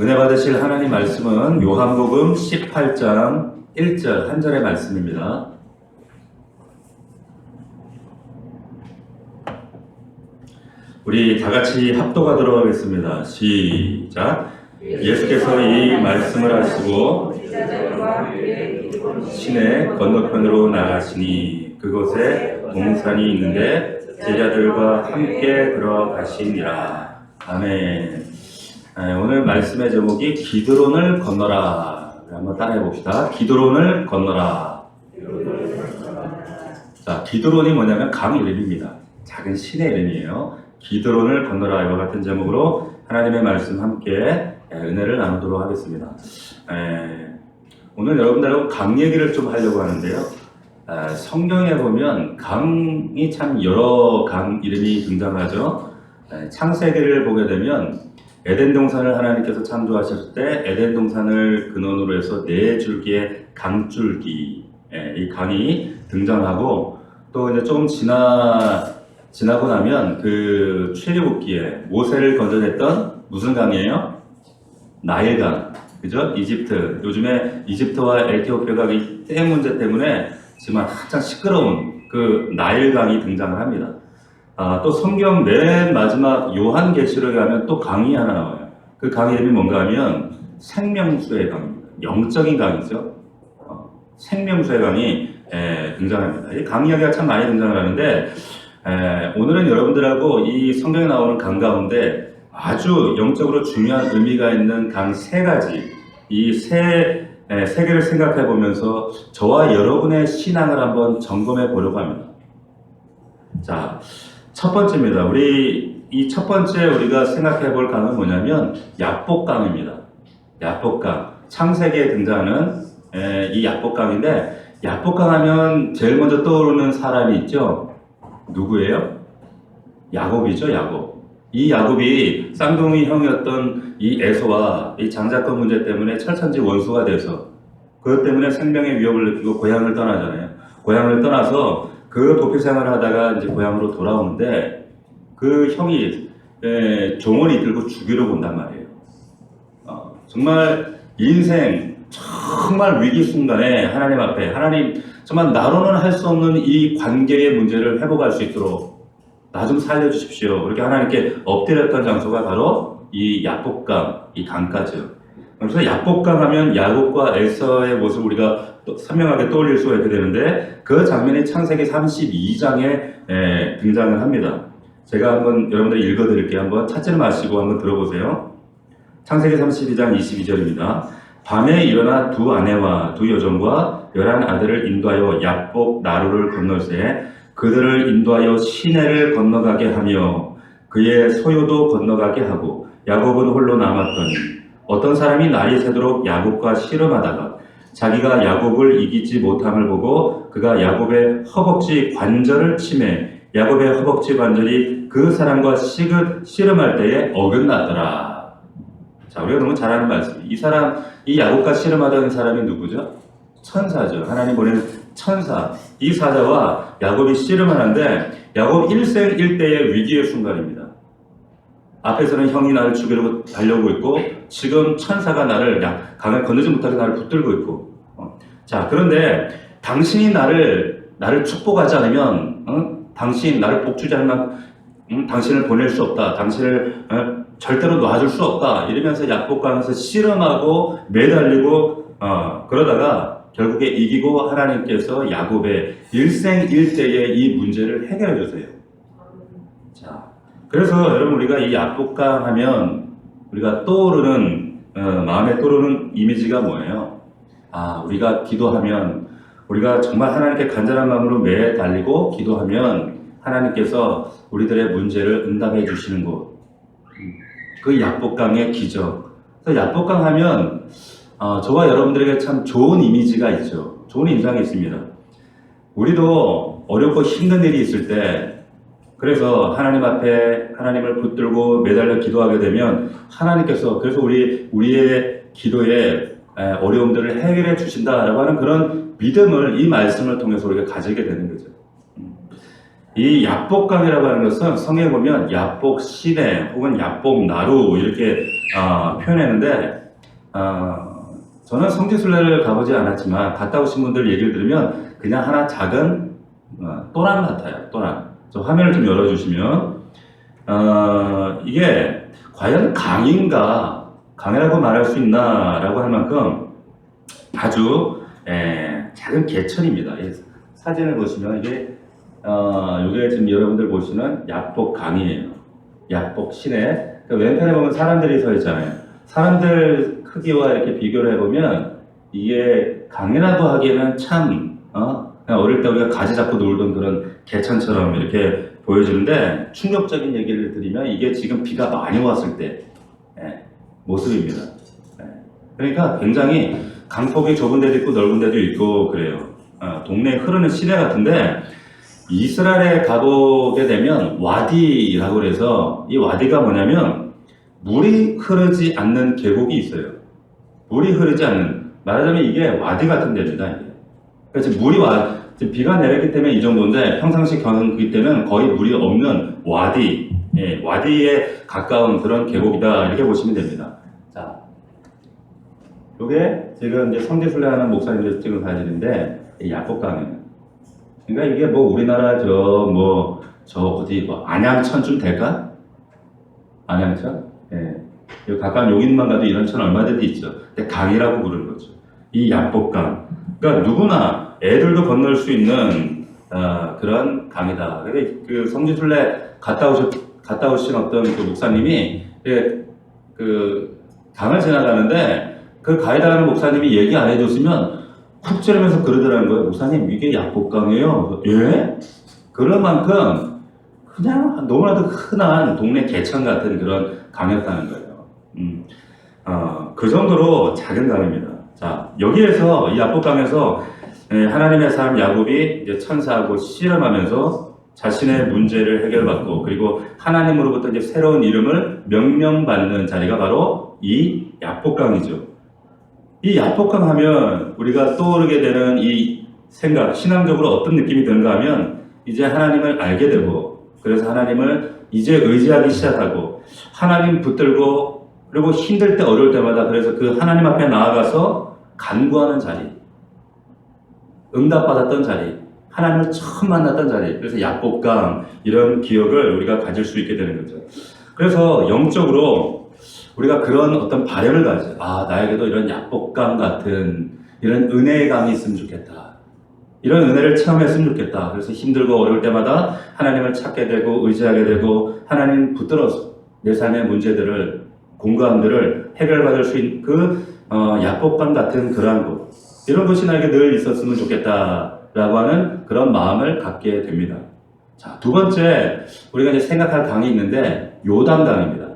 은혜 받으실 하나님 말씀은 요한복음 18장 1절 한 절의 말씀입니다. 우리 다 같이 합독하도록 하겠습니다. 시작. 예수께서 이 말씀을 하시고 시내 건너편으로 나가시니 그곳에 동산이 있는데 제자들과 함께 들어가시니라. 아멘. 오늘 말씀의 제목이 기드론을 건너라. 한번 따라해 봅시다. 기드론을 건너라. 자, 기드론이 뭐냐면 강 이름입니다. 작은 신의 이름이에요. 기드론을 건너라. 이와 같은 제목으로 하나님의 말씀 함께 은혜를 나누도록 하겠습니다. 오늘 여러분들하고 강 얘기를 좀 하려고 하는데요. 성경에 보면 강이 참 여러 강 이름이 등장하죠. 창세기를 보게 되면 에덴 동산을 하나님께서 창조하셨을 때 에덴 동산을 근원으로 해서 네 줄기의 강줄기, 이 강이 등장하고, 또 이제 조금 지나고 나면 그 출애굽기에 모세를 건져냈던 무슨 강이에요? 나일강, 그죠? 이집트. 요즘에 이집트와 에티오피아가 이 댐 문제 때문에 지금 한창 시끄러운 그 나일강이 등장을 합니다. 또 성경 맨 마지막 요한계시록에 가면 또 강이 하나 나와요. 그 강 이름이 뭔가 하면 생명수의 강입니다. 영적인 강이죠. 생명수의 강이 등장합니다. 이 강 이야기가 참 많이 등장을 하는데, 오늘은 여러분들하고 이 성경에 나오는 강 가운데 아주 영적으로 중요한 의미가 있는 강 세 가지, 이 세 개를 생각해 보면서 저와 여러분의 신앙을 한번 점검해 보려고 합니다. 자, 첫 번째입니다. 이 첫 번째 우리가 생각해 볼 강은 뭐냐면 야복강입니다. 야복강. 창세기에 등장하는 이 야복강인데, 야복강 하면 제일 먼저 떠오르는 사람이 있죠. 누구예요? 야곱이죠, 야곱. 이 야곱이 쌍둥이 형이었던 이 에서와 이 장자권 문제 때문에 철천지 원수가 돼서 그것 때문에 생명의 위협을 느끼고 고향을 떠나잖아요. 고향을 떠나서 그 도피 생활을 하다가 이제 고향으로 돌아오는데 그 형이 종을 이끌고 죽이러 본단 말이에요. 정말 인생 정말 위기 순간에 하나님 앞에, 하나님 정말 나로는 할 수 없는 이 관계의 문제를 회복할 수 있도록 나 좀 살려주십시오. 그렇게 하나님께 엎드렸던 장소가 바로 이 야복강, 이 강가죠. 그래서 야복강 하면 야곱과 에서의 모습을 우리가 또 선명하게 떠올릴 수가 있게 되는데, 그 장면이 창세기 32장에 등장을 합니다. 제가 한번 여러분들 읽어드릴게요. 한번 찾지 마시고 한번 들어보세요. 창세기 32장 22절입니다. 밤에 일어나 두 아내와 두 여종과 11 아들을 인도하여 야복 나루를 건널새 그들을 인도하여 시내를 건너가게 하며 그의 소유도 건너가게 하고 야곱은 홀로 남았더니 어떤 사람이 날이 새도록 야곱과 씨름하다가 자기가 야곱을 이기지 못함을 보고 그가 야곱의 허벅지 관절을 치매 야곱의 허벅지 관절이 그 사람과 씨름할 때에 어긋났더라. 자, 우리가 너무 잘 아는 말씀. 이 야곱과 씨름하던 사람이 누구죠? 천사죠. 하나님 보낸 천사. 이 사자와 야곱이 씨름을 하는데 야곱 일생일대의 위기의 순간입니다. 앞에서는 형이 나를 죽이려고 달려오고 있고 지금 천사가 강을 건너지 못하게 나를 붙들고 있고. 자, 그런데 당신이 나를 축복하지 않으면 당신 나를 복주지 않으면 당신을 보낼 수 없다. 당신을 절대로 놔줄 수 없다. 이러면서 야복강에서 씨름하고 매달리고 그러다가 결국에 이기고 하나님께서 야곱의 일생일대의 이 문제를 해결해 주세요. 자, 그래서 여러분 우리가 이 야복강 하면 우리가 마음에 떠오르는 이미지가 뭐예요? 우리가 기도하면, 우리가 정말 하나님께 간절한 마음으로 매달리고 기도하면 하나님께서 우리들의 문제를 응답해 주시는 곳. 그 야복강의 기적. 그래서 야복강 하면 저와 여러분들에게 참 좋은 이미지가 있죠. 좋은 인상이 있습니다. 우리도 어렵고 힘든 일이 있을 때, 그래서 하나님 앞에 하나님을 붙들고 매달려 기도하게 되면 하나님께서 그래서 우리의 기도에 어려움들을 해결해 주신다라고 하는 그런 믿음을 이 말씀을 통해서 우리가 가지게 되는 거죠. 이 야복강이라고 하는 것은 성경에 보면 야복 시내 혹은 야복 나루 이렇게 표현했는데 저는 성지순례를 가보지 않았지만 갔다 오신 분들 얘기를 들으면 그냥 하나 작은 또랑 같아요. 또랑. 저 화면을 좀 열어주시면 이게 과연 강인가 강이라고 말할 수 있나라고 할 만큼 아주 작은 개천입니다. 이 사진을 보시면 이게 지금 여러분들 보시는 야복 강이에요. 야복 시내. 그 왼편에 보면 사람들이 서 있잖아요. 사람들 크기와 이렇게 비교를 해보면 이게 강이라고 하기에는 참 그냥 어릴 때 우리가 가지 잡고 놀던 그런 개천처럼 이렇게 보여지는데 충격적인 얘기를 드리면 이게 지금 비가 많이 왔을 때 모습입니다. 그러니까 굉장히 강폭이 좁은 데도 있고 넓은 데도 있고 그래요. 동네에 흐르는 시내 같은데 이스라엘에 가보게 되면 와디라고 해서 이 와디가 뭐냐면 물이 흐르지 않는 계곡이 있어요. 물이 흐르지 않는 말하자면 이게 와디 같은 데입니다. 그래서 지금 비가 내렸기 때문에 이 정도인데 평상시 경기 때는 거의 물이 없는 와디, 와디에 가까운 그런 계곡이다 이렇게 보시면 됩니다. 자, 이게 지금 이제 성지순례하는 목사님들 찍은 사진인데 야복강이에요. 그러니까 이게 뭐 우리나라 저 어디 안양천쯤 될까? 안양천? 예. 가까운 용인만 가도 이런 천 얼마든지 있죠. 근데 강이라고 부르는 거죠. 이 야복강. 그러니까 누구나 애들도 건널 수 있는 그런 강이다. 그 성지순례 갔다 오신 어떤 그 목사님이 그 강을 지나가는데 그 가이드하는 목사님이 얘기 안 해줬으면 쿡 찌르면서 그러더라는 거예요. 목사님 이게 야복강이에요. 예? 그럴 만큼 그냥 너무나도 흔한 동네 개천 같은 그런 강이었다는 거예요. 그 정도로 작은 강입니다. 자, 여기에서 이 야복강에서 하나님의 사람 야곱이 이제 천사하고 씨름하면서 자신의 문제를 해결받고 그리고 하나님으로부터 이제 새로운 이름을 명명받는 자리가 바로 이 야복강이죠. 이 야복강 하면 우리가 떠오르게 되는 이 생각, 신앙적으로 어떤 느낌이 드는가 하면 이제 하나님을 알게 되고 그래서 하나님을 이제 의지하기 시작하고 하나님 붙들고 그리고 힘들 때 어려울 때마다 그래서 그 하나님 앞에 나아가서 간구하는 자리, 응답받았던 자리, 하나님을 처음 만났던 자리, 그래서 야복강 이런 기억을 우리가 가질 수 있게 되는 거죠. 그래서 영적으로 우리가 그런 어떤 바램을 가져. 나에게도 이런 야복강 같은 이런 은혜의 강이 있으면 좋겠다. 이런 은혜를 체험했으면 좋겠다. 그래서 힘들고 어려울 때마다 하나님을 찾게 되고 의지하게 되고 하나님 붙들어서 내 삶의 문제들을 공감들을 해결받을 수 있는 그 야복강 같은 그러한 곳. 이런 것이 나에게 늘 있었으면 좋겠다라고 하는 그런 마음을 갖게 됩니다. 자, 두 번째 우리가 이제 생각할 강이 있는데 요단강입니다.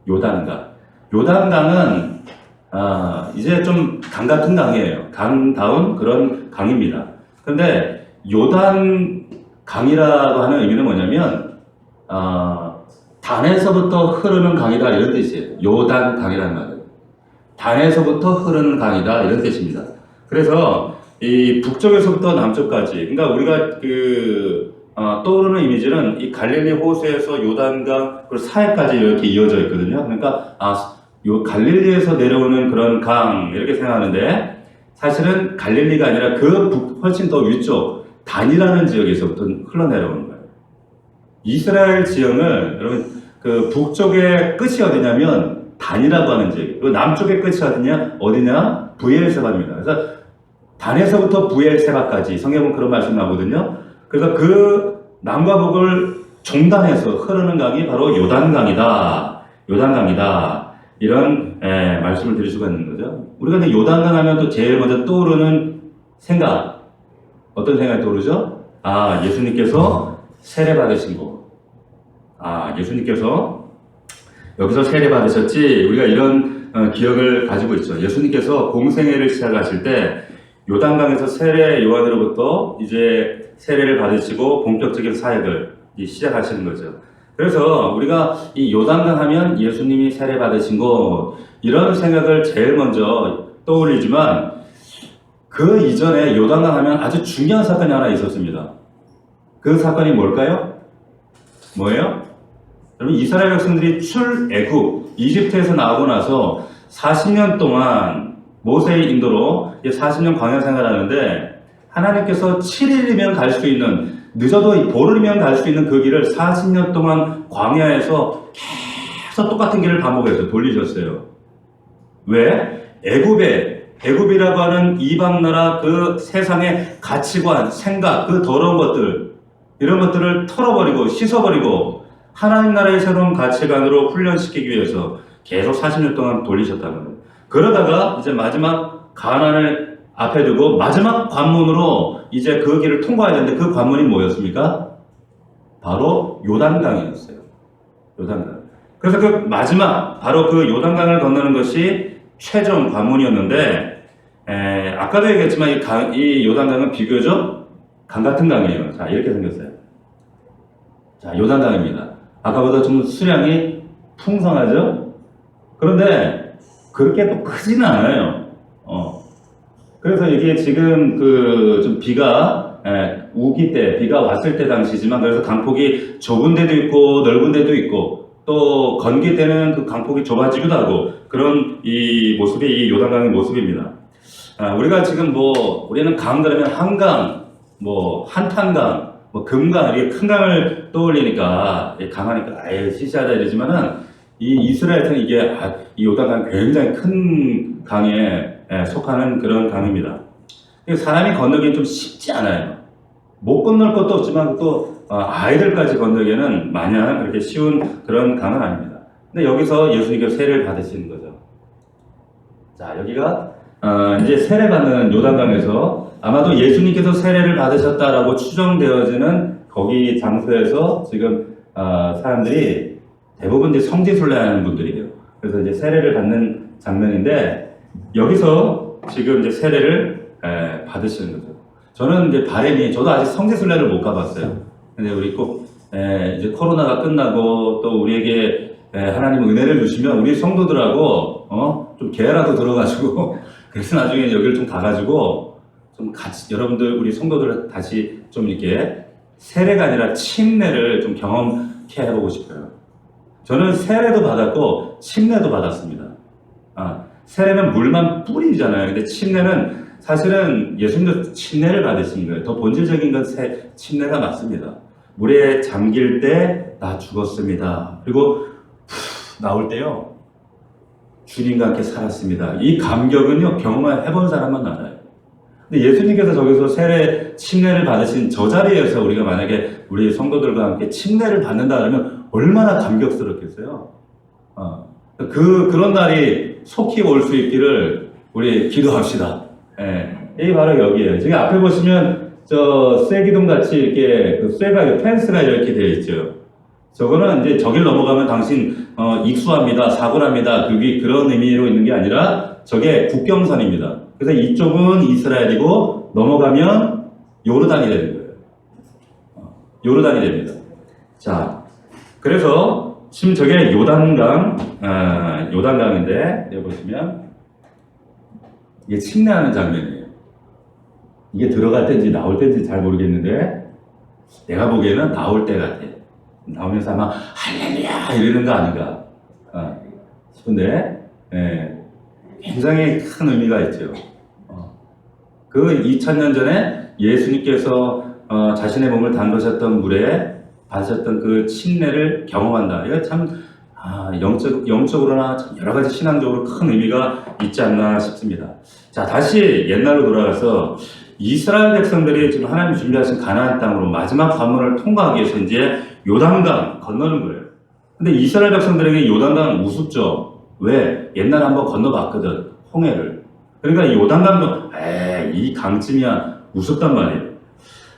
요단강. 요단강은 이제 좀 강 같은 강이에요. 강다운 그런 강입니다. 그런데 요단강이라고 하는 의미는 뭐냐면 단에서부터 흐르는 강이다 이런 뜻이에요. 요단강이라는 말은 단에서부터 흐르는 강이다 이런 뜻입니다. 그래서 이 북쪽에서부터 남쪽까지 그러니까 우리가 떠오르는 이미지는 이 갈릴리 호수에서 요단강 그리고 사해까지 이렇게 이어져 있거든요. 그러니까 요 갈릴리에서 내려오는 그런 강 이렇게 생각하는데 사실은 갈릴리가 아니라 훨씬 더 위쪽 단이라는 지역에서부터 흘러내려오는 거예요. 이스라엘 지형을 여러분 그 북쪽의 끝이 어디냐면 단이라고 하는 지역, 그리고 남쪽의 끝이 어디냐? 브엘세바입니다. 그래서 단에서부터 브엘세바까지 성경은 그런 말씀 나오거든요. 그래서 그 남과 북을 종단해서 흐르는 강이 바로 요단강이다. 요단강이다. 이런 말씀을 드릴 수가 있는 거죠. 우리가 근데 요단강 하면 또 제일 먼저 떠오르는 생각 어떤 생각이 떠오르죠? 예수님께서 세례 받으신 곳. 예수님께서 여기서 세례 받으셨지. 우리가 이런 기억을 가지고 있죠. 예수님께서 공생애를 시작하실 때 요단강에서 세례 요한으로부터 이제 세례를 받으시고 본격적인 사역을 시작하시는 거죠. 그래서 우리가 이 요단강 하면 예수님이 세례 받으신 곳 이런 생각을 제일 먼저 떠올리지만 그 이전에 요단강 하면 아주 중요한 사건이 하나 있었습니다. 그 사건이 뭘까요? 뭐예요? 여러분, 이스라엘 백성들이 출애굽 이집트에서 나오고 나서 40년 동안 모세의 인도로 이제 40년 광야 생활하는데 하나님께서 7일이면 갈 수 있는, 늦어도 보름이면 갈 수 있는 그 길을 40년 동안 광야에서 계속 똑같은 길을 반복해서 돌리셨어요. 왜? 애굽이라고 하는 이방 나라 그 세상의 가치관, 생각, 그 더러운 것들, 이런 것들을 털어버리고 씻어버리고 하나님 나라의 새로운 가치관으로 훈련시키기 위해서 계속 40년 동안 돌리셨다는 거예요. 그러다가 이제 마지막 가나안을 앞에 두고 마지막 관문으로 이제 그 길을 통과해야 되는데 그 관문이 뭐였습니까? 바로 요단강이었어요. 요단강. 그래서 그 마지막 바로 그 요단강을 건너는 것이 최종 관문이었는데 아까도 얘기했지만 이 요단강은 비교적 강 같은 강이에요. 자, 이렇게 생겼어요. 자, 요단강입니다. 아까보다 좀 수량이 풍성하죠? 그런데 그렇게 또 크지는 않아요. 그래서 이게 지금 그 좀 비가 우기 때, 비가 왔을 때 당시지만 그래서 강폭이 좁은 데도 있고 넓은 데도 있고 또 건기 때는 그 강폭이 좁아지기도 하고 그런 이 모습이 이 요단강의 모습입니다. 우리가 지금 우리는 강 그러면 한강, 한탄강, 금강, 이렇게 큰 강을 떠올리니까 강하니까 아예 시시하다 이러지만은 이 이스라엘에서는 이게 이 요단강 굉장히 큰 강에 속하는 그런 강입니다. 사람이 건너기엔 좀 쉽지 않아요. 못 건널 것도 없지만 또 아이들까지 건너기에는 마냥 그렇게 쉬운 그런 강은 아닙니다. 근데 여기서 예수님께서 세례를 받으시는 거죠. 자, 여기가 이제 세례받는 요단강에서 아마도 예수님께서 세례를 받으셨다라고 추정되어지는 거기 장소에서 지금 사람들이 대부분 이제 성지순례하는 분들이에요. 그래서 이제 세례를 받는 장면인데 여기서 지금 이제 세례를 받으시는 거죠. 저는 이제 바람이 저도 아직 성지순례를 못 가봤어요. 근데 우리 꼭 이제 코로나가 끝나고 또 우리에게 하나님 은혜를 주시면 우리 성도들하고 좀 계라도 들어가지고 그래서 나중에 여기를 좀 가가지고 좀 같이 여러분들 우리 성도들 다시 좀 이렇게 세례가 아니라 침례를 좀 경험해 보고 싶어요. 저는 세례도 받았고 침례도 받았습니다. 세례는 물만 뿌리잖아요. 근데 침례는 사실은 예수님도 침례를 받으신 거예요. 더 본질적인 건 침례가 맞습니다. 물에 잠길 때 나 죽었습니다. 그리고 나올 때요. 주님과 함께 살았습니다. 이 감격은요. 경험해본 사람만 알아요. 근데 예수님께서 저기서 침례를 받으신 저 자리에서 우리가 만약에 우리 성도들과 함께 침례를 받는다 그러면 얼마나 감격스럽겠어요. 그런 날이 속히 올 수 있기를 우리 기도합시다. 이게 바로 여기에요. 지금 앞에 보시면 쇠기둥 같이 이렇게 쇠가 펜스가 이렇게 되어 있죠. 저거는 이제 저길 넘어가면 당신 익수합니다, 사고랍니다. 그런 의미로 있는 게 아니라 저게 국경선입니다. 그래서 이쪽은 이스라엘이고 넘어가면 요르단이 되는 거예요. 요르단이 됩니다. 자, 그래서 지금 저게 요단강인데 여기 보시면 이게 침례하는 장면이에요. 이게 들어갈 때인지 나올 때인지 잘 모르겠는데 내가 보기에는 나올 때 같아. 나오면서 아마 할렐루야 이러는 거 아닌가 싶은데 굉장히 큰 의미가 있죠. 그 2000년 전에 예수님께서 자신의 몸을 담그셨던 물에 받으셨던 그 침례를 경험한다. 이거 참 영적으로나 여러 가지 신앙적으로 큰 의미가 있지 않나 싶습니다. 자, 다시 옛날로 돌아가서 이스라엘 백성들이 지금 하나님이 준비하신 가나안 땅으로 마지막 관문을 통과하기 위해서 이제 요단강 건너는 거예요. 근데 이스라엘 백성들에게 요단강 우습죠. 왜? 옛날에 한번 건너봤거든. 홍해를. 그러니까 이 요단강도 이 강쯤이야 우습단 말이에요.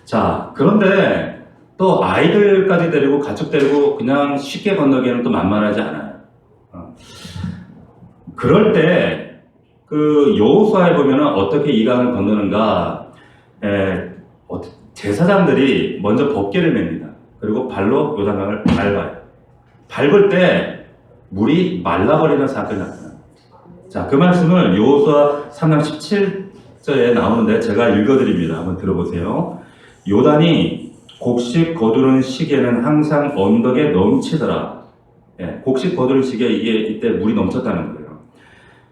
자, 그런데 또 아이들까지 데리고 가축 데리고 그냥 쉽게 건너기에는 또 만만하지 않아요. 그럴 때 그 여호수아에 보면은 어떻게 이 강을 건너는가? 제사장들이 먼저 법궤를 맵니다. 그리고 발로 요단강을 밟아요. 밟을 때 물이 말라버리는 사건이 나타나요. 자, 그 말씀을 여호수아 3장 17절에 나오는데 제가 읽어드립니다. 한번 들어보세요. 요단이 곡식 거두는 시기에는 항상 언덕에 넘치더라. 예, 곡식 거두는 시기에 이게 이때 물이 넘쳤다는 거예요.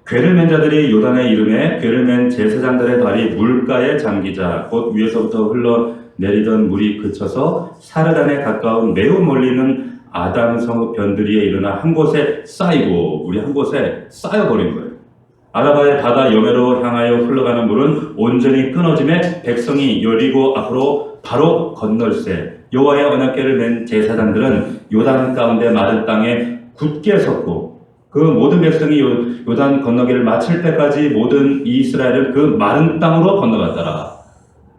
궤를 맨 자들이 요단의 이름에 궤를 맨 제사장들의 발이 물가에 잠기자 곧 위에서부터 흘러내리던 물이 그쳐서 사르단에 가까운 매우 멀리 있는 아담 성읍 변두리에 일어나 한 곳에 쌓이고 물이 한 곳에 쌓여버린 거예요. 아라바의 바다 여매로 향하여 흘러가는 물은 온전히 끊어짐에 백성이 여리고 앞으로 바로 건널세. 여호와의 언약궤를 맨 제사장들은 요단 가운데 마른 땅에 굳게 섰고 그 모든 백성이 요단 건너기를 마칠 때까지 모든 이스라엘은 그 마른 땅으로 건너갔더라.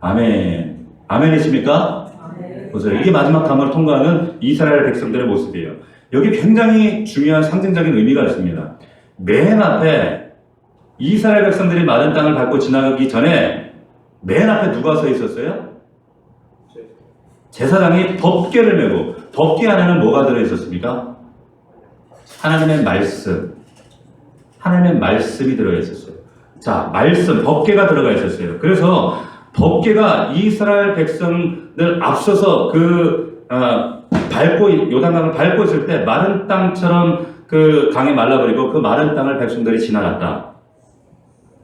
아멘. 아멘이십니까? 아멘. 보세요. 이게 마지막 강을 통과하는 이스라엘 백성들의 모습이에요. 여기 굉장히 중요한 상징적인 의미가 있습니다. 맨 앞에 이스라엘 백성들이 마른 땅을 밟고 지나가기 전에 맨 앞에 누가 서 있었어요? 제사장이 덮개를 메고, 덮개 안에는 뭐가 들어있었습니까? 하나님의 말씀. 하나님의 말씀이 들어가 있었어요. 자, 말씀, 덮개가 들어가 있었어요. 그래서 덮개가 이스라엘 백성들 앞서서 요단강을 밟고 있을 때 마른 땅처럼 그 강이 말라버리고 그 마른 땅을 백성들이 지나갔다.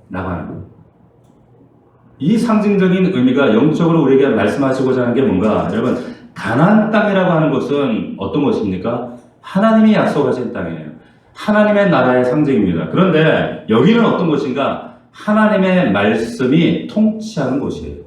라고 하는 거예요. 이 상징적인 의미가 영적으로 우리에게 말씀하시고자 하는 게 뭔가, 여러분, 가나안 땅이라고 하는 것은 어떤 것입니까? 하나님이 약속하신 땅이에요. 하나님의 나라의 상징입니다. 그런데 여기는 어떤 곳인가? 하나님의 말씀이 통치하는 곳이에요.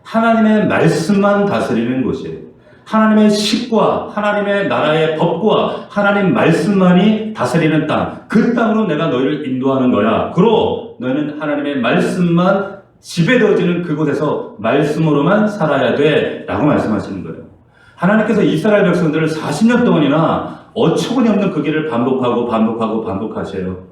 하나님의 말씀만 다스리는 곳이에요. 하나님의 식과 하나님의 나라의 법과 하나님 말씀만이 다스리는 땅. 그 땅으로 내가 너희를 인도하는 거야. 그로 너희는 하나님의 말씀만 지배되어지는 그곳에서 말씀으로만 살아야 돼. 라고 말씀하시는 거예요. 하나님께서 이스라엘 백성들을 40년 동안이나 어처구니 없는 그 길을 반복하셔요.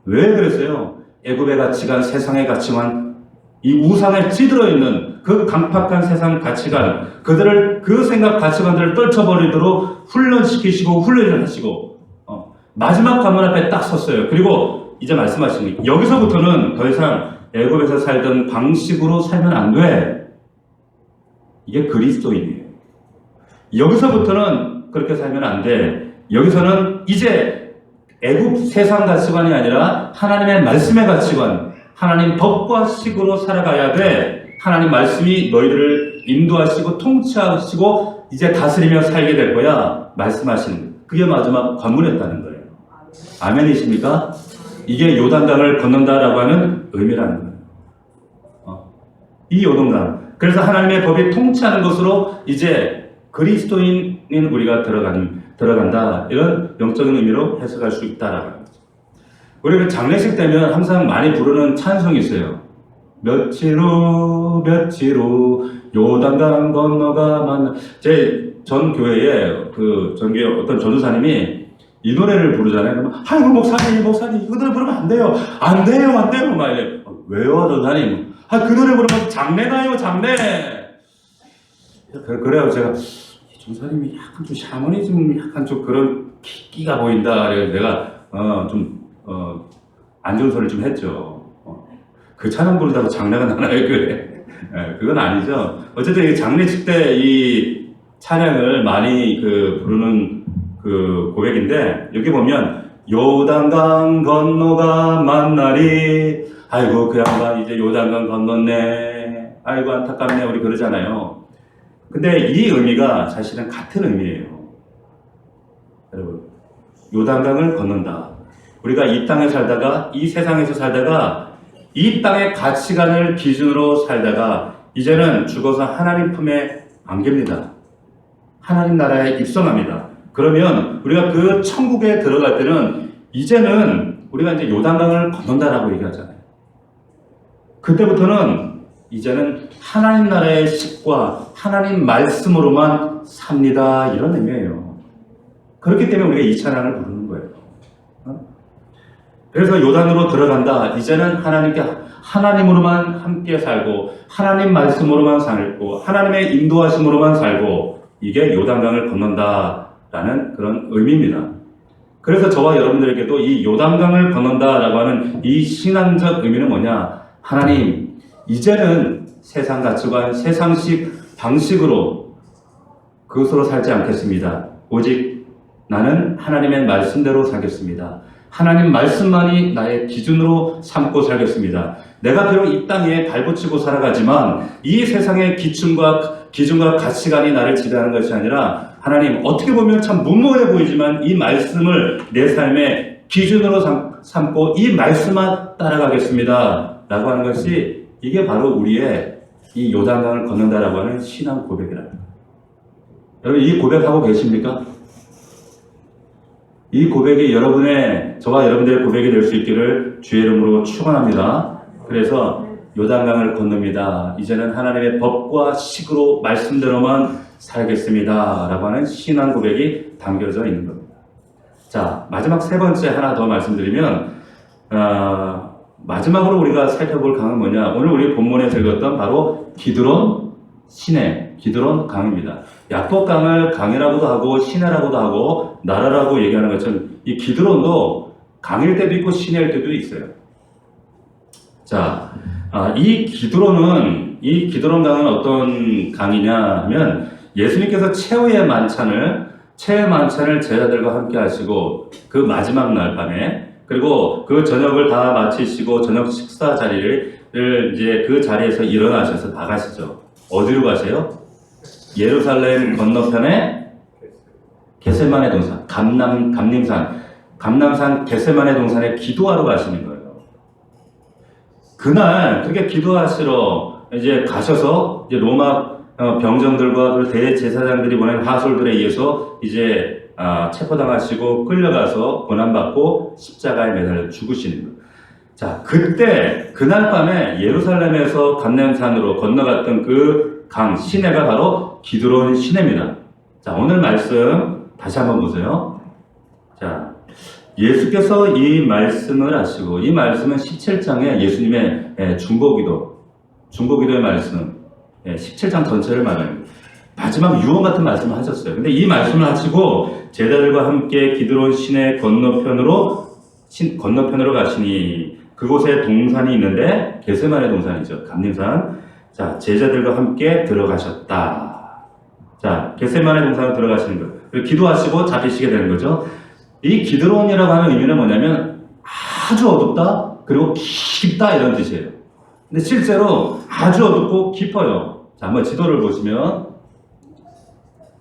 왜 그랬어요? 애굽의 가치관, 세상의 가치관, 이 우상에 찌들어 있는 그 강팍한 세상 가치관, 그들을 그 생각 가치관들을 떨쳐버리도록 훈련시키시고 훈련을 하시고 마지막 관문 앞에 딱 섰어요. 그리고 이제 말씀하시니 여기서부터는 더 이상 애굽에서 살던 방식으로 살면 안 돼. 이게 그리스도인이에요. 여기서부터는 그렇게 살면 안 돼. 여기서는 이제 애굽 세상 가치관이 아니라 하나님의 말씀의 가치관, 하나님 법과 식으로 살아가야 돼. 하나님 말씀이 너희들을 인도하시고 통치하시고 이제 다스리며 살게 될 거야. 말씀하시는 거예요. 그게 마지막 관문이었다는 거예요. 아멘이십니까? 이게 요단강을 건넌다라고 하는 의미라는 거예요. 이 요단강. 그래서 하나님의 법이 통치하는 것으로 이제 그리스도인인 우리가 들어간다. 이런 영적인 의미로 해석할 수 있다라고 합니다. 우리 그 장례식 때면 항상 많이 부르는 찬송이 있어요. 며칠 후 요단강 건너가 만나. 제 전 교회에 전교회 어떤 전도사님이 이 노래를 부르잖아요. 그러면 아이고 목사님 이 노래 부르면 안 돼요. 막 이래. 왜요 전사님? 그 노래 부르면 장례 가요 장례. 그래요 제가 전사님이 약간 좀 샤머니즘 약간 좀 그런 끼가 보인다. 그래서 내가 안 좋은 소리를 좀 했죠. 그 찬양 부르다가 장례가 나나요? 그건 아니죠. 어쨌든 이 장례식 때 이 찬양을 많이 부르는 고백인데 여기 보면 요단강 건너가 만나리. 아이고 그 양반 이제 요단강 건넜네. 아이고 안타깝네. 우리 그러잖아요. 근데 이 의미가 사실은 같은 의미예요. 여러분, 요단강을 건넌다. 우리가 이 땅에 살다가, 이 세상에서 살다가, 이 땅의 가치관을 기준으로 살다가, 이제는 죽어서 하나님 품에 안깁니다. 하나님 나라에 입성합니다. 그러면 우리가 그 천국에 들어갈 때는, 이제는 우리가 이제 요단강을 건넌다라고 얘기하잖아요. 그때부터는 이제는 하나님 나라의 식과 하나님 말씀으로만 삽니다. 이런 의미예요. 그렇기 때문에 우리가 이 찬양을 부르는 거예요. 그래서 요단으로 들어간다. 이제는 하나님으로만 함께 살고 하나님 말씀으로만 살고 하나님의 인도하심으로만 살고 이게 요단강을 건넌다라는 그런 의미입니다. 그래서 저와 여러분들에게도 이 요단강을 건넌다라고 하는 이 신앙적 의미는 뭐냐? 하나님, 이제는 세상 가치관, 세상식 방식으로 그것으로 살지 않겠습니다. 오직 나는 하나님의 말씀대로 살겠습니다. 하나님 말씀만이 나의 기준으로 삼고 살겠습니다. 내가 비록 이 땅에 발붙이고 살아가지만 이 세상의 기준과 가치관이 나를 지배하는 것이 아니라 하나님, 어떻게 보면 참 무모해 보이지만 이 말씀을 내 삶의 기준으로 삼고 이 말씀만 따라가겠습니다 라고 하는 것이, 이게 바로 우리의 이 요단강을 건넌다라고 하는 신앙 고백이랍니다. 여러분, 이 고백하고 계십니까? 이 고백이 저와 여러분들의 고백이 될 수 있기를 주의 이름으로 축원합니다. 그래서 요단강을 건넙니다. 이제는 하나님의 법과 식으로 말씀대로만 살겠습니다 라고 하는 신앙 고백이 담겨져 있는 겁니다. 자, 마지막 세 번째 하나 더 말씀드리면, 마지막으로 우리가 살펴볼 강은 뭐냐? 오늘 우리 본문에서 읽었던 바로 기드론 시내, 기드론 강입니다. 야복강을 강이라고도 하고 시내라고도 하고 나라라고 얘기하는 것처럼 이 기드론도 강일 때도 있고 시내일 때도 있어요. 자, 이 기드론 강은 어떤 강이냐 하면, 예수님께서 최후의 만찬을 제자들과 함께 하시고 그 마지막 날 밤에, 그리고 그 저녁을 다 마치시고 저녁 식사 자리를 이제 그 자리에서 일어나셔서 나가시죠. 어디로 가세요? 예루살렘 건너편에 겟세마네 동산, 감남산 겟세마네 동산에 기도하러 가시는 거예요. 그날 그렇게 기도하시러 이제 가셔서 이제 로마 병정들과 그 대제사장들이 보낸 하솔들에 의해서 이제 체포당하시고 끌려가서 고난받고 십자가에 매달려 죽으시는 거예요. 자, 그날 밤에 예루살렘에서 감람산으로 건너갔던 그 강 시내가 바로 기드론 시내입니다. 자, 오늘 말씀 다시 한번 보세요. 자, 예수께서 이 말씀을 하시고, 이 말씀은 17장에 예수님의 중보기도의 말씀, 17장 전체를 말합니다. 마지막 유언 같은 말씀을 하셨어요. 근데 이 말씀을 하시고 제자들과 함께 기드론 시내 건너편으로 가시니, 그곳에 동산이 있는데 겟세마네 동산이죠. 감림산. 자, 제자들과 함께 들어가셨다. 자, 겟세마네 동산으로 들어가시는 거예요. 그리고 기도하시고 잡히시게 되는 거죠. 이 기드론이라고 하는 의미는 뭐냐면 아주 어둡다, 그리고 깊다, 이런 뜻이에요. 근데 실제로 아주 어둡고 깊어요. 자, 한번 지도를 보시면,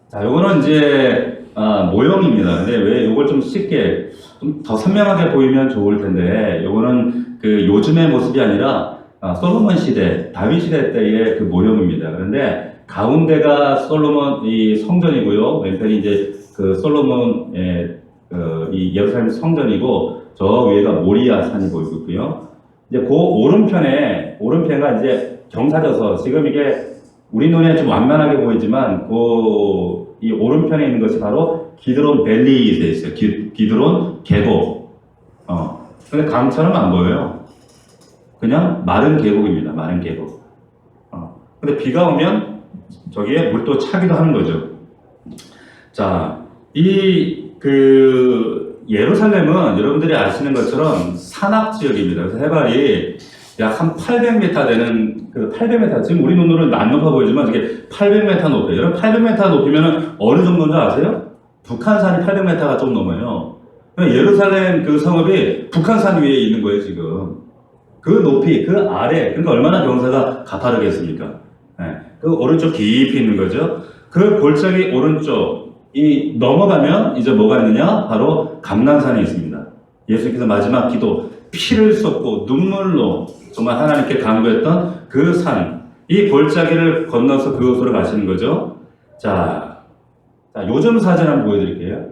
자, 요거는 이제 모형입니다. 근데 왜 요걸 좀 쉽게 좀 더 선명하게 보이면 좋을 텐데, 요거는 그 요즘의 모습이 아니라 솔로몬 시대, 다윗 시대 때의 그 모형입니다. 그런데 가운데가 솔로몬 이 성전이고요. 왼편이 이제 그 솔로몬의 이 예루살렘 성전이고, 저 위에가 모리아 산이 보이고 있고요. 이제 그 오른편가 이제 경사져서, 지금 이게 우리 눈에 좀 완만하게 보이지만 이 오른편에 있는 것이 바로 기드론 밸리에 되어 있어요. 기드론 계곡. 근데 강처럼 안 보여요. 그냥 마른 계곡입니다. 마른 계곡. 근데 비가 오면 저기에 물도 차기도 하는 거죠. 자, 예루살렘은 여러분들이 아시는 것처럼 산악 지역입니다. 그래서 해발이 약 한 800m 되는, 800m, 지금 우리 눈으로는 안 높아 보이지만 이게 800m 높이에요. 여러분, 800m 높이면 어느 정도인지 아세요? 북한산이 800m가 좀 넘어요. 예루살렘 그 성읍이 북한산 위에 있는 거예요, 지금. 그 높이, 그 아래, 그러니까 얼마나 경사가 가파르겠습니까? 그 오른쪽 깊이 있는 거죠. 그 골짜기 오른쪽, 넘어가면 이제 뭐가 있느냐? 바로 감람산이 있습니다. 예수께서 마지막 기도, 피를 쏟고 눈물로 정말 하나님께 간구했던 그 산, 이 골짜기를 건너서 그곳으로 가시는 거죠. 자, 요즘 사진 한번 보여드릴게요.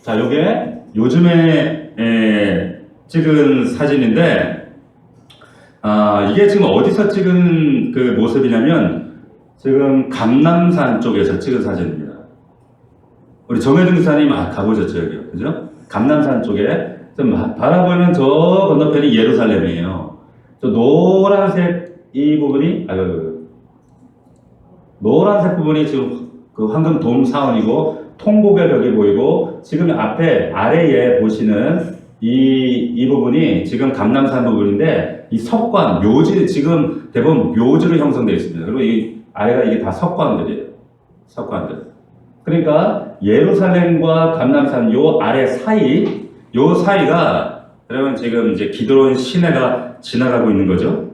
자, 요게 요즘에 찍은 사진인데, 이게 지금 어디서 찍은 그 모습이냐면, 지금 감람산 쪽에서 찍은 사진입니다. 우리 정해등 사님 가보셨죠, 여기요? 그죠? 감람산 쪽에 좀 바라보는 저 건너편이 예루살렘이에요. 저 노란색 이 부분이, 노란색 부분이 지금 그 황금 돔 사원이고, 통곡의 벽이 보이고, 지금 아래에 보시는 이 부분이 지금 감람산 부분인데, 이 석관, 묘지, 지금 대부분 묘지로 형성되어 있습니다. 그리고 아래가 이게 다 석관들이에요. 석관들. 그러니까 예루살렘과 감람산 요 아래 사이, 요 사이가 여러분 지금 이제 기드론 시내가 지나가고 있는 거죠.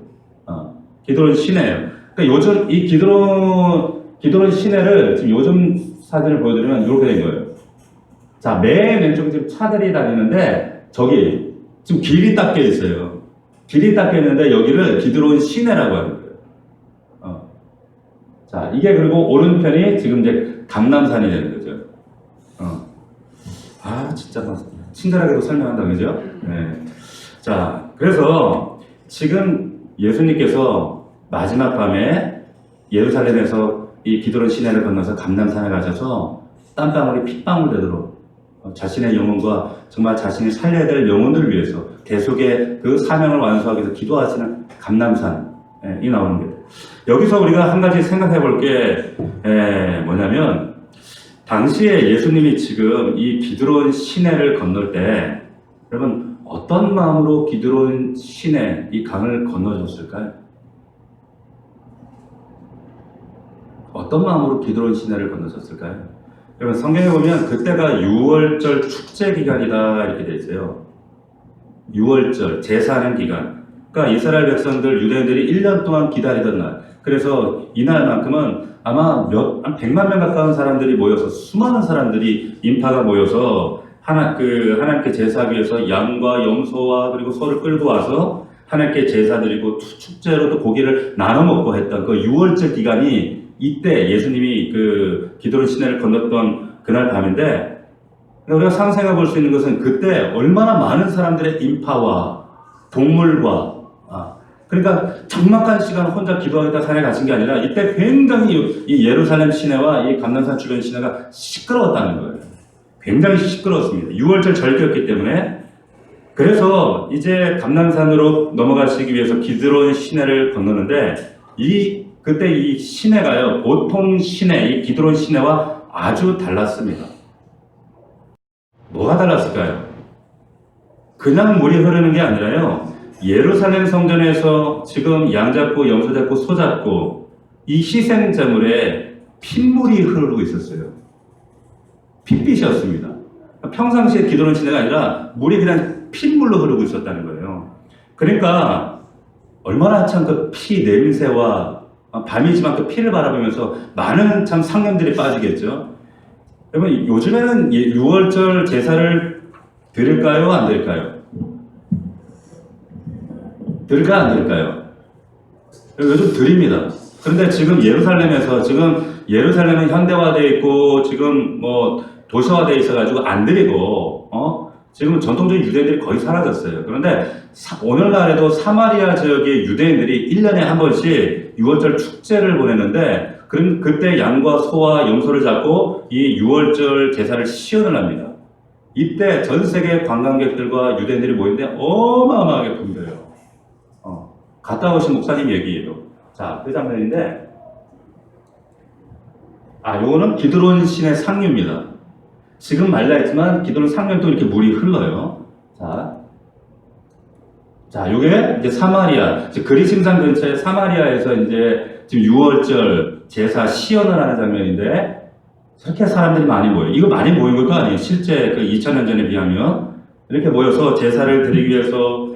기드론 시내예요. 그러니까 요즘 이 기드론 시내를 지금 요즘 사진을 보여드리면 이렇게 된 거예요. 자, 맨 왼쪽에 지금 차들이 다니는데 저기 지금 길이 닦여 있어요. 길이 닦여 있는데 여기를 기드론 시내라고 하는 거예요. 자, 이게 그리고 오른편이 지금 이제 감람산이 되는 거죠. 진짜 친절하게도 설명한다, 그죠? 네. 자, 그래서 지금 예수님께서 마지막 밤에 예루살렘에서 이 기드론 시내를 건너서 감람산에 가셔서 땀방울이 핏방울 되도록 자신의 영혼과 정말 자신이 살려야 될 영혼들을 위해서 계속의 그 사명을 완수하기 위해서 기도하시는 감람산이 나오는 거예요. 여기서 우리가 한 가지 생각해 볼 게 뭐냐면 당시에 예수님이 지금 이 기드론 시내를 건널 때 여러분 어떤 마음으로 기드론 시내 이 강을 건너셨을까요? 어떤 마음으로 기드론 시내를 건너셨을까요? 여러분 성경에 보면 그때가 6월절 축제 기간이다 이렇게 돼 있어요. 6월절 제사하는 기간. 그러니까 이스라엘 백성들 유대인들이 1년 동안 기다리던 날. 그래서 이날만큼은 아마 한 100만 명 가까운 사람들이 모여서 수많은 사람들이 인파가 모여서 하나님께 제사하기 위해서 양과 염소와 그리고 소를 끌고 와서 하나님께 제사 드리고 축제로 또 고기를 나눠 먹고 했던 그 6월절 기간이 이때 예수님이 그 기드론 시내를 건넜던 그날 밤인데 우리가 상상해 볼 수 있는 것은 그때 얼마나 많은 사람들의 인파와 동물과 그러니까 적막한 시간 혼자 기도하겠다 산에 가신 게 아니라 이때 굉장히 이 예루살렘 시내와 이 감람산 주변 시내가 시끄러웠다는 거예요. 굉장히 시끄러웠습니다. 6월절 절기였기 때문에. 그래서 이제 감람산으로 넘어가시기 위해서 기드론 시내를 건너는데 그때 이 시내가요 보통 시내, 이 기드론 시내와 아주 달랐습니다. 뭐가 달랐을까요? 그냥 물이 흐르는 게 아니라요 예루살렘 성전에서 지금 양 잡고 염소 잡고 소 잡고 이 희생제물에 핏물이 흐르고 있었어요. 핏빛이었습니다. 평상시에 기도는 시내가 아니라 물이 그냥 핏물로 흐르고 있었다는 거예요. 그러니까 얼마나 참 그 피 냄새와 밤이지만 그 피를 바라보면서 많은 참 상념들이 빠지겠죠. 여러분 요즘에는 6월절 제사를 드릴까요? 안 드릴까요? 드릴까요? 안 드릴까요? 요즘 드립니다. 그런데 지금 예루살렘은 현대화되어 있고 지금 뭐 도시화되어 있어가지고 안 드리고 지금 전통적인 유대인들이 거의 사라졌어요. 그런데 오늘날에도 사마리아 지역의 유대인들이 1년에 한 번씩 6월절 축제를 보내는데 그때 양과 소와 염소를 잡고 이 6월절 제사를 시연을 합니다. 이때 전 세계 관광객들과 유대인들이 모이는데 어마어마하게 붐벼요. 갔다 오신 목사님 얘기예요. 자, 그 장면인데 요거는 기드론 시내 상류입니다. 지금 말라있지만 기드론 상류는 또 이렇게 물이 흘러요. 자, 요게 이제 사마리아, 그리심산 근처에 사마리아에서 이제 지금 6월절 제사 시연을 하는 장면인데 그렇게 사람들이 많이 모여요. 이거 많이 모인 것도 아니에요. 실제 그 2000년 전에 비하면 이렇게 모여서 제사를 드리기 위해서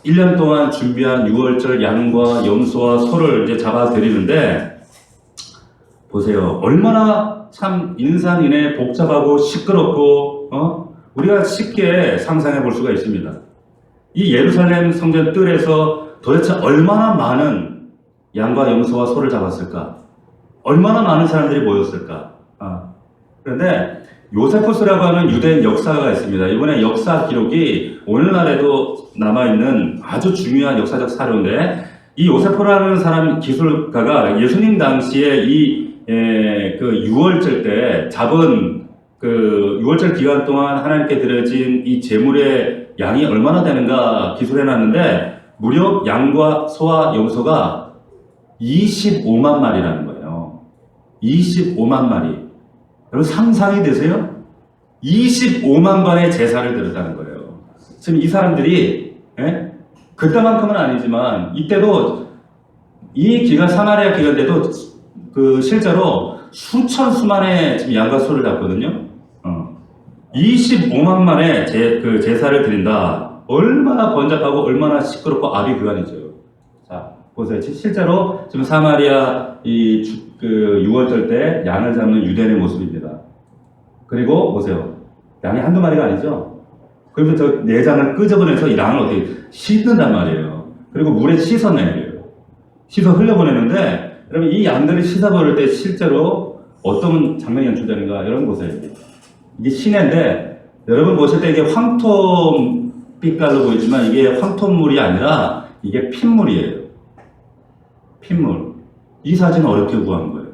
1년 동안 준비한 6월절 양과 염소와 소를 이제 잡아 드리는데 보세요. 얼마나 참 인산인해 복잡하고 시끄럽고 우리가 쉽게 상상해 볼 수가 있습니다. 이 예루살렘 성전 뜰에서 도대체 얼마나 많은 양과 염소와 소를 잡았을까? 얼마나 많은 사람들이 모였을까? 그런데 요세푸스라고 하는 유대인 역사가가 있습니다. 이번에 역사 기록이 오늘날에도 남아있는 아주 중요한 역사적 사료인데 이 요세푸라는 사람 기술가가 예수님 당시에 그 6월절 때 잡은 그 6월절 기간 동안 하나님께 드려진 이 제물의 양이 얼마나 되는가 기술해놨는데 무려 양과 소와 염소가 25만 마리라는 거예요. 25만 마리. 여러분 상상이 되세요? 25만 번의 제사를 드렸다는 거예요. 지금 이 사람들이 그때만큼은 아니지만 이때도 이 기간 사마리아 기간대도 그 실제로 수천 수만의 지금 양과 소를 잡거든요. 25만 만에 그 제사를 드린다. 얼마나 번잡하고 얼마나 시끄럽고 아비규환이죠. 자, 보세요. 실제로 지금 사마리아 그 6월절 때 양을 잡는 유대인의 모습입니다. 그리고 보세요. 양이 한두 마리가 아니죠. 그러면 저 내장을 끄집어내서 이 양을 어떻게 씻는단 말이에요. 그리고 물에 씻어내요. 씻어 흘려보내는데, 여러분 이 양들을 씻어버릴 때 실제로 어떤 장면이 연출되는가? 여러분 보세요. 이게 시내인데, 여러분 보실 때 이게 황토 빛깔로 보이지만 이게 황토물이 아니라 이게 핏물이에요. 핏물. 이 사진은 어렵게 구한 거예요.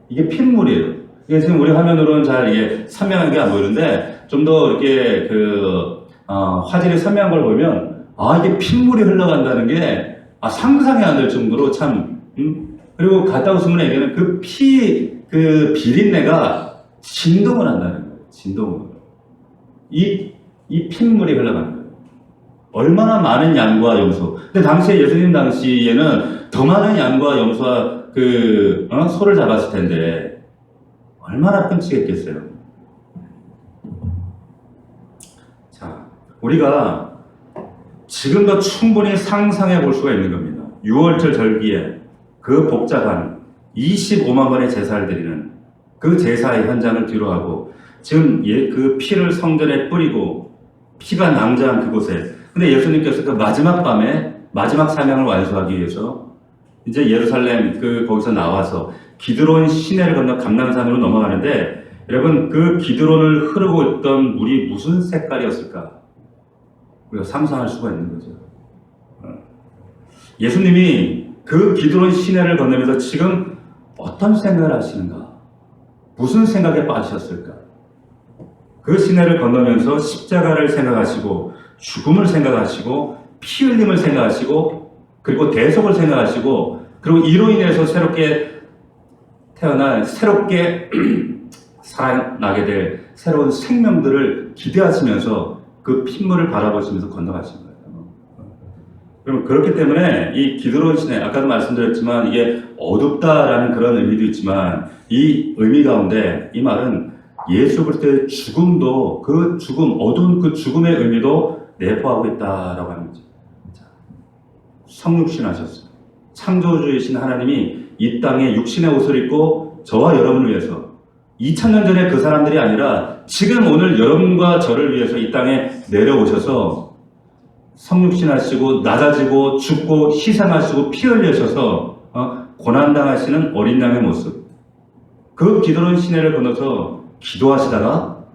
이게 핏물이에요. 이게 지금 우리 화면으로는 잘 이게 선명하게 안 보이는데, 좀 더 이렇게 화질이 선명한 걸 보면, 이게 핏물이 흘러간다는 게, 상상이 안 될 정도로 참, 그리고 갔다 오시면 얘기하는 그 비린내가 진동을 한다는 거예요. 진동을. 이 핏물이 흘러가는 거예요. 얼마나 많은 양과 염소. 근데 당시에 예수님 당시에는 더 많은 양과 염소와 소를 잡았을 텐데, 얼마나 끔찍했겠어요. 자, 우리가 지금도 충분히 상상해 볼 수가 있는 겁니다. 6월절 절기에 그 복잡한 25만 번의 제사를 드리는 그 제사의 현장을 뒤로하고 지금 그 피를 성전에 뿌리고 피가 낭자한 그곳에, 근데 예수님께서 그 마지막 밤에 마지막 사명을 완수하기 위해서 이제 예루살렘 거기서 나와서 기드론 시내를 건너 감람산으로 넘어가는데, 여러분 그 기드론을 흐르고 있던 물이 무슨 색깔이었을까? 우리가 상상할 수가 있는 거죠. 예수님이 그 기드론 시내를 건너면서 지금 어떤 생각을 하시는가? 무슨 생각에 빠지셨을까? 그 시내를 건너면서 십자가를 생각하시고, 죽음을 생각하시고, 피 흘림을 생각하시고, 그리고 대속을 생각하시고, 그리고 이로 인해서 새롭게 태어날, 새롭게 살아나게 될 새로운 생명들을 기대하시면서 그 핏물을 바라보시면서 건너가신 거예요. 그럼 그렇기 때문에 이 기드론 시내, 아까도 말씀드렸지만 이게 어둡다라는 그런 의미도 있지만, 이 의미 가운데 이 말은 예수 그리스도의 죽음도, 그 죽음, 어두운 그 죽음의 의미도 내포하고 있다라고 하는 거죠. 성육신 하셨어요. 창조주이신 하나님이 이 땅에 육신의 옷을 입고 저와 여러분을 위해서, 2000년 전에 그 사람들이 아니라 지금 오늘 여러분과 저를 위해서 이 땅에 내려오셔서 성육신 하시고 낮아지고 죽고 희생하시고 피 흘리셔서 고난당하시는 어린 양의 모습, 그 기드론 시내를 건너서 기도하시다가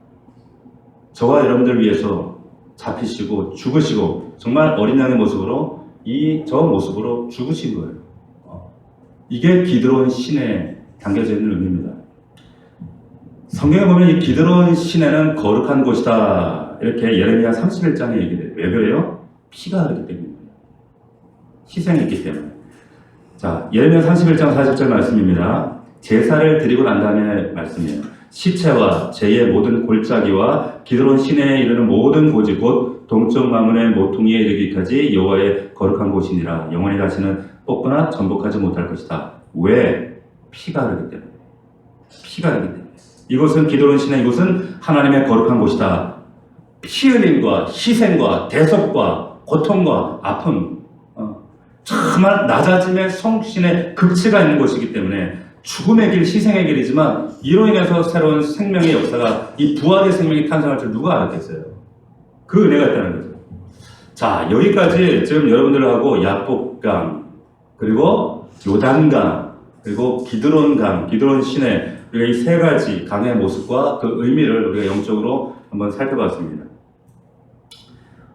저와 여러분들 위해서 잡히시고 죽으시고 정말 어린 양의 모습으로 저 모습으로 죽으신 거예요. 이게 기드론 시내에 담겨져 있는 의미입니다. 성경에 보면 이 기드론 시내는 거룩한 곳이다, 이렇게 예레미야 31장에 얘기돼요. 왜 그래요? 피가 흐르기 때문입니다. 희생했기 때문에. 자, 예레미야 31장 40절 말씀입니다. 제사를 드리고 난 다음에 말씀이에요. 시체와 제의 모든 골짜기와 기드론 시내에 이르는 모든 고지 곧 동쪽 마문의 모퉁이에 이르기까지 여호와의 거룩한 곳이니라. 영원히 다시는 뽑거나 전복하지 못할 것이다. 왜? 피가 흐르기 때문에. 피가 흐르기 때문에. 이곳은 기드론 시내, 이곳은 하나님의 거룩한 곳이다. 피 흘림과 희생과 대속과 고통과 아픔, 정말 낮아짐의 성신의 극치가 있는 곳이기 때문에 죽음의 길, 희생의 길이지만 이로 인해서 새로운 생명의 역사가, 이 부활의 생명이 탄생할 줄 누가 알았겠어요? 그 은혜가 있다는 거죠. 자, 여기까지 지금 여러분들하고 야복강, 그리고 요단강, 그리고 기드론강, 기드론 시내, 우리가 이 세 가지 강의 모습과 그 의미를 우리가 영적으로 한번 살펴봤습니다.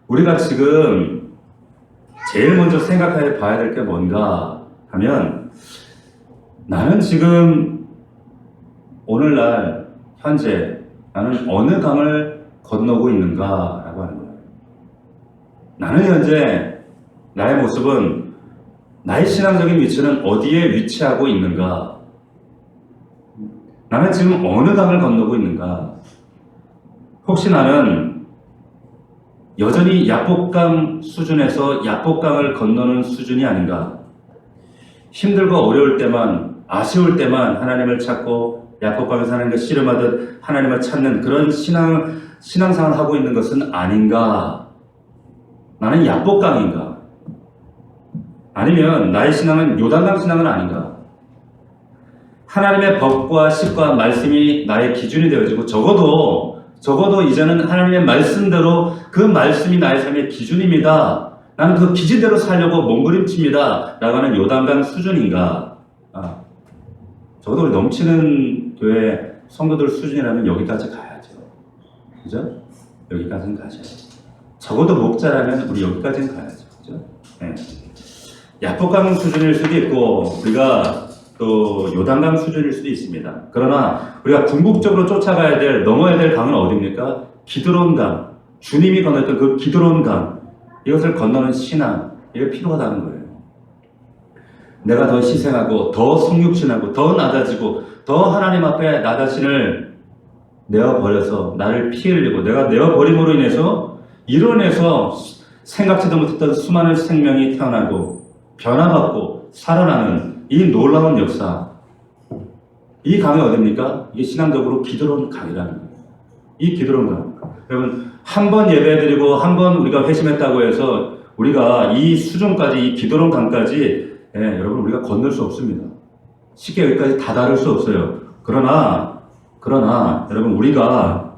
우리가 지금 제일 먼저 생각해 봐야 될 게 뭔가 하면, 나는 지금 오늘날 현재 나는 어느 강을 건너고 있는가 라고 하는 거예요. 나는 현재 나의 모습은, 나의 신앙적인 위치는 어디에 위치하고 있는가? 나는 지금 어느 강을 건너고 있는가? 혹시 나는 여전히 야복강 수준에서 야복강을 건너는 수준이 아닌가? 힘들고 어려울 때만, 아쉬울 때만 하나님을 찾고 야곱강에서 하나님과 씨름하듯 하나님을 찾는 그런 신앙생활을 하고 있는 것은 아닌가? 나는 야복강인가? 아니면 나의 신앙은 요단강 신앙은 아닌가? 하나님의 법과 십과 말씀이 나의 기준이 되어지고 적어도 이제는 하나님의 말씀대로 그 말씀이 나의 삶의 기준입니다. 나는 그 기준대로 살려고 몸부림칩니다. 라고 하는 요단강 수준인가? 적어도 우리 넘치는 교회 성도들 수준이라면 여기까지 가야죠. 그죠? 여기까지는 가야죠. 적어도 목자라면 우리 여기까지는 가야죠. 그죠? 네. 야복강 수준일 수도 있고 우리가 또 요단강 수준일 수도 있습니다. 그러나 우리가 궁극적으로 쫓아가야 될, 넘어야 될 강은 어디입니까? 기드론 강. 주님이 건넜던 그 기드론 강. 이것을 건너는 신앙. 이게 필요하다는 거예요. 내가 더 희생하고 더 성육신하고 더 낮아지고 더 하나님 앞에 나 자신을 내어버려서 나를 피 흘리고 내가 내어버림으로 이뤄내서 생각지도 못했던 수많은 생명이 태어나고 변화받고 살아나는 이 놀라운 역사. 이 강이 어딥니까? 이게 신앙적으로 기드론 강이라는 거예요. 이 기드론 강. 여러분, 한 번 예배드리고 한 번 우리가 회심했다고 해서 우리가 이 수준까지, 이 기드론 강까지 여러분 우리가 건널 수 없습니다. 쉽게 여기까지 다다를 수 없어요. 그러나 여러분 우리가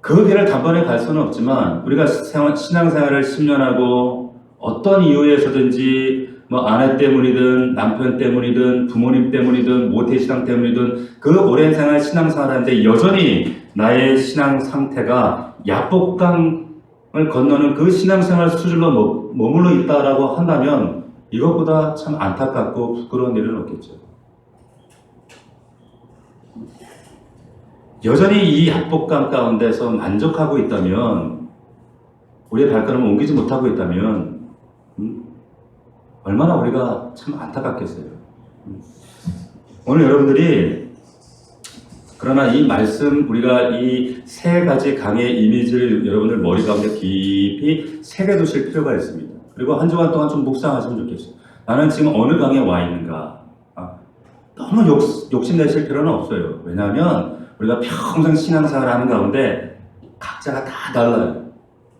그 길을 단번에 갈 수는 없지만 우리가 신앙생활을 10년 하고 어떤 이유에서든지 뭐 아내 때문이든 남편 때문이든 부모님 때문이든 모태신앙 때문이든 그 오랜 생활 신앙생활을 하는데 여전히 나의 신앙 상태가 야복강을 건너는 그 신앙생활 수준으로 머물러 있다라고 한다면 이것보다 참 안타깝고 부끄러운 일은 없겠죠. 여전히 이 야복강 가운데서 만족하고 있다면, 우리의 발걸음을 옮기지 못하고 있다면 얼마나 우리가 참 안타깝겠어요. 오늘 여러분들이 그러나 이 말씀, 우리가 이 세 가지 강의 이미지를 여러분들 머리 가운데 깊이 새겨두실 필요가 있습니다. 그리고 한 주간 동안 좀 묵상하시면 좋겠어요. 나는 지금 어느 강에 와 있는가? 너무 욕심내실 필요는 없어요. 왜냐하면 우리가 평생 신앙생활을 하는 가운데 각자가 다 달라요.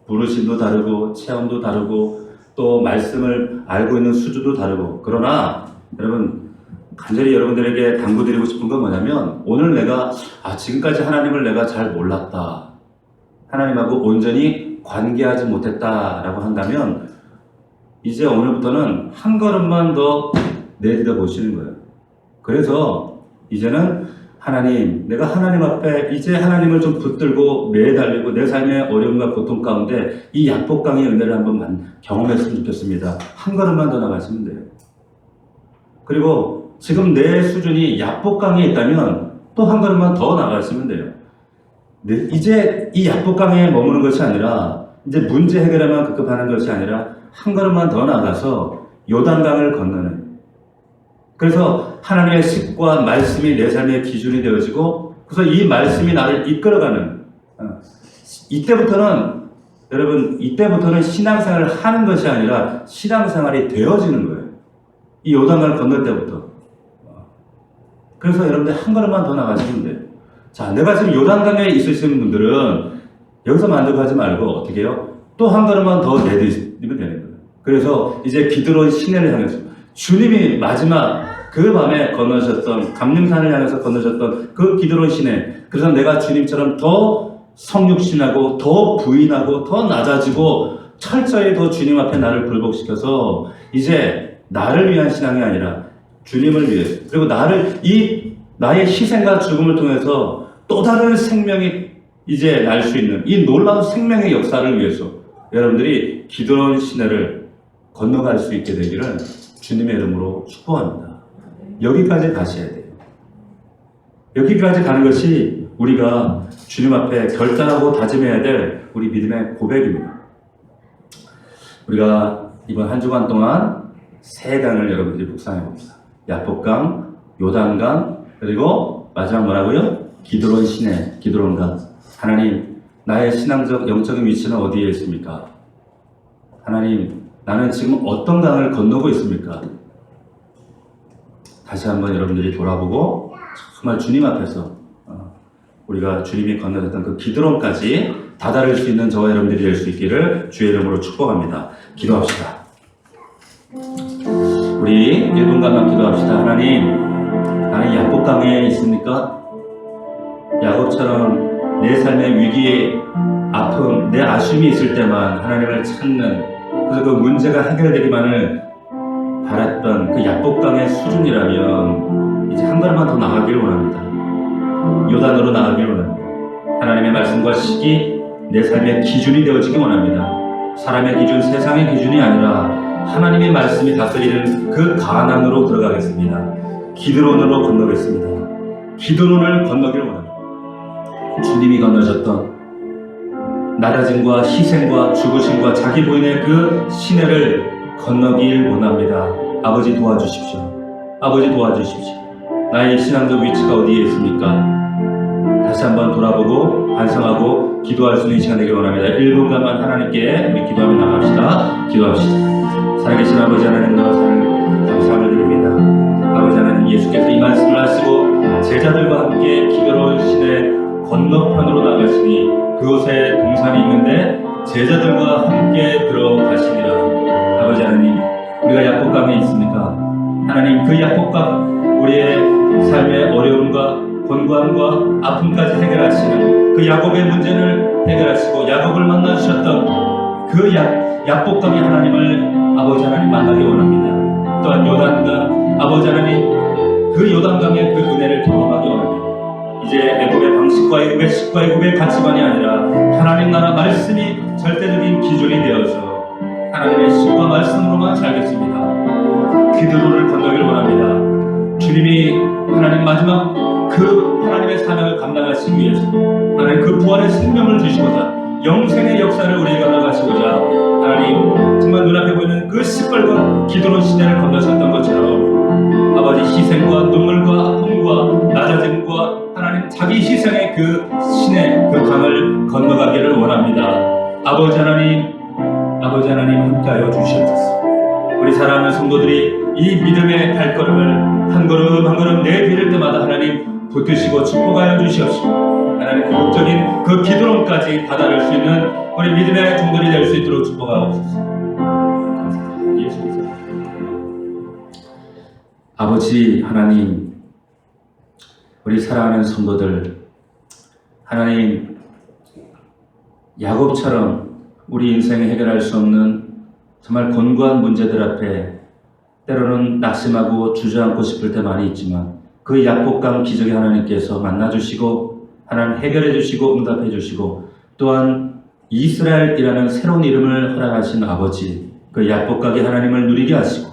부르심도 다르고 체험도 다르고 또 말씀을 알고 있는 수준도 다르고. 그러나 여러분, 간절히 여러분들에게 당부드리고 싶은 건 뭐냐면, 오늘 내가 지금까지 하나님을 내가 잘 몰랐다, 하나님하고 온전히 관계하지 못했다라고 한다면 이제 오늘부터는 한 걸음만 더 내딛어 보시는 거예요. 그래서 이제는 하나님, 내가 하나님 앞에 이제 하나님을 좀 붙들고 매달리고 내 삶의 어려움과 고통 가운데 이 야복강의 은혜를 한번 경험했으면 좋겠습니다. 한 걸음만 더 나가시면 돼요. 그리고 지금 내 수준이 야복강에 있다면 또 한 걸음만 더 나가시면 돼요. 이제 이 야복강에 머무는 것이 아니라, 이제 문제 해결에만 급급하는 것이 아니라 한 걸음만 더 나가서 요단강을 건너는, 그래서 하나님의 십과 말씀이 내 삶의 기준이 되어지고, 그래서 이 말씀이 나를 이끌어가는, 이때부터는 신앙생활을 하는 것이 아니라 신앙생활이 되어지는 거예요. 이 요단강을 건널 때부터. 그래서 여러분들 한 걸음만 더 나가시면 돼요. 자, 내가 지금 요단강에 있으신 분들은 여기서 만족하지 말고 어떻게 해요? 또 한 걸음만 더 내딛으면 되는 거예요. 그래서 이제 기드론 시내를 향해서, 주님이 마지막 그 밤에 건너셨던, 감림산을 향해서 건너셨던 그 기드론 시내, 그래서 내가 주님처럼 더 성육신하고 더 부인하고 더 낮아지고 철저히 더 주님 앞에 나를 굴복시켜서 이제 나를 위한 신앙이 아니라 주님을 위해서, 그리고 나의 희생과 죽음을 통해서 또 다른 생명이 이제 날 수 있는 이 놀라운 생명의 역사를 위해서 여러분들이 기드론 시내를 건너갈 수 있게 되기를 주님의 이름으로 축복합니다. 여기까지 가셔야 돼요. 여기까지 가는 것이 우리가 주님 앞에 결단하고 다짐해야 될 우리 믿음의 고백입니다. 우리가 이번 한 주간 동안 세 강을 여러분들이 묵상해 봅니다. 야복강, 요단강, 그리고 마지막 뭐라고요? 기드론 시내, 기드론강. 하나님, 나의 신앙적, 영적인 위치는 어디에 있습니까? 하나님, 나는 지금 어떤 강을 건너고 있습니까? 다시 한번 여러분들이 돌아보고 정말 주님 앞에서 우리가 주님이 건너셨던 그 기드론까지 다다를 수 있는 저와 여러분들이 될 수 있기를 주의 이름으로 축복합니다. 기도합시다. 우리 1분간만 기도합시다. 하나님, 나는 야복강에 있습니까? 야곱처럼 내 삶의 위기에 아픔, 내 아쉬움이 있을 때만 하나님을 찾는, 그래서 그 문제가 해결되기만을 바랐던 그 야복강의 수준이라면 이제 한 걸음만 더 나가기를 원합니다. 요단으로 나가기를 원합니다. 하나님의 말씀과 식이 내 삶의 기준이 되어지기 원합니다. 사람의 기준, 세상의 기준이 아니라 하나님의 말씀이 다스리는 그 가나안으로 들어가겠습니다. 기드론으로 건너겠습니다. 기드론을 건너기를 원합니다. 주님이 건너셨던 낮아짐과 희생과 죽으심과 자기 부인의 그 시내를 건너길 원합니다. 아버지 도와주십시오. 아버지 도와주십시오. 나의 신앙적 위치가 어디에 있습니까? 다시 한번 돌아보고 반성하고 기도할 수 있는 시간 되길 원합니다. 1분간만 하나님께 우리 기도하며 나갑시다. 기도합시다. 살아계신 아버지 하나님, 감사함을 드립니다. 아버지 하나님, 예수께서 이 말씀을 하시고 제자들과 함께 기드론 시내 건너편으로 나가시니 그곳에 동산이 있는데 제자들과 함께 들어가시니라. 아버지 하나님, 우리가 야복강에 있습니까? 하나님, 그 야복강, 우리의 삶의 어려움과 곤고함과 아픔까지 해결하시는 그 야곱의 문제를 해결하시고 야곱을 만나주셨던 그 야복강의 하나님을 아버지 하나님 만나기 원합니다. 또한 요단강, 아버지 하나님, 그 요단강의 그 은혜를 경험하기 원합니다. 이제 애굽의 방식과 애굽의 식과 애굽의 가치관이 아니라 하나님 나라 말씀이 절대적인 기준이 되어서 하나님의 식과 말씀으로만 살겠습니다. 기드론을 건너기를 원합니다. 주님이 하나님 마지막 그 하나님의 사명을 감당하시기 위해서 하나님 그 부활의 생명을 주시고자 영생의 역사를 우리에게 나가시고자 하나님 정말 눈앞에 보이는 그 시뻘건 기드론 시내를 건너셨던 것처럼 아버지 희생과 눈물과 아픔과 낮아짐과 하나님 자기 희생의 그 시내 그 강을 건너가기를 원합니다. 아버지 하나님 함께하여 주시옵소서. 우리 사랑하는 성도들이 이 믿음의 발걸음을 한 걸음 한 걸음 내디딜 때마다 하나님 붙드시고 축복하여 주시옵시고 하나님 궁극적인 그 기드론까지 다다를 수 있는 우리 믿음의 종들이 될 수 있도록 축복하옵소서. 감사합니다. 예수 그리스도. 아버지 하나님, 우리 사랑하는 성도들, 하나님 야곱처럼 우리 인생에 해결할 수 없는 정말 곤고한 문제들 앞에 때로는 낙심하고 주저앉고 싶을 때 많이 있지만 그 야복강 기적의 하나님께서 만나주시고 하나님 해결해 주시고 응답해 주시고 또한 이스라엘이라는 새로운 이름을 허락하신 아버지, 그 야복강의 하나님을 누리게 하시고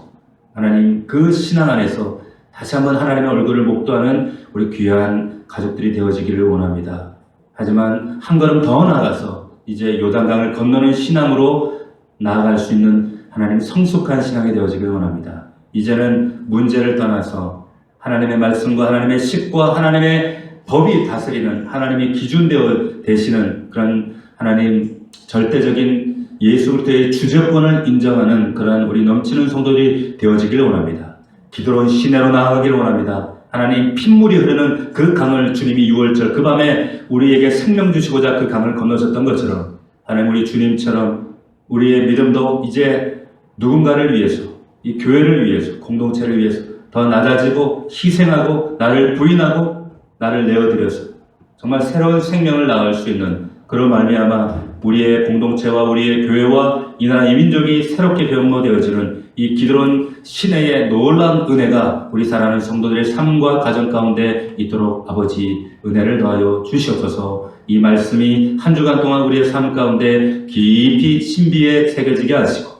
하나님 그 신앙 안에서 다시 한번 하나님의 얼굴을 목도하는 우리 귀한 가족들이 되어지기를 원합니다. 하지만 한 걸음 더 나아가서 이제 요단강을 건너는 신앙으로 나아갈 수 있는 하나님 성숙한 신앙이 되어지길 원합니다. 이제는 문제를 떠나서 하나님의 말씀과 하나님의 식과 하나님의 법이 다스리는 하나님이 기준되어 되시는 그런 하나님 절대적인 예수 그리스도의 주재권을 인정하는 그런 우리 넘치는 성도들이 되어지길 원합니다. 기드론 시내로 나아가기를 원합니다. 하나님 핏물이 흐르는 그 강을 주님이 6월절 그 밤에 우리에게 생명 주시고자 그 강을 건너셨던 것처럼 하나님 우리 주님처럼 우리의 믿음도 이제 누군가를 위해서 이 교회를 위해서 공동체를 위해서 더 낮아지고 희생하고 나를 부인하고 나를 내어드려서 정말 새로운 생명을 나갈 수 있는 그런 말미암아 우리의 공동체와 우리의 교회와 이 나라 이 민족이 새롭게 변모되어지는 이 기드론 시내의 놀라운 은혜가 우리 사랑하는 성도들의 삶과 가정 가운데 있도록 아버지 은혜를 더하여 주시옵소서. 이 말씀이 한 주간 동안 우리의 삶 가운데 깊이 신비에 새겨지게 하시고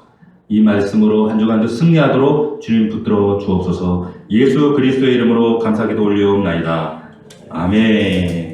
이 말씀으로 한 주간도 승리하도록 주님 붙들어 주옵소서. 예수 그리스도의 이름으로 감사기도 올리옵나이다. 아멘.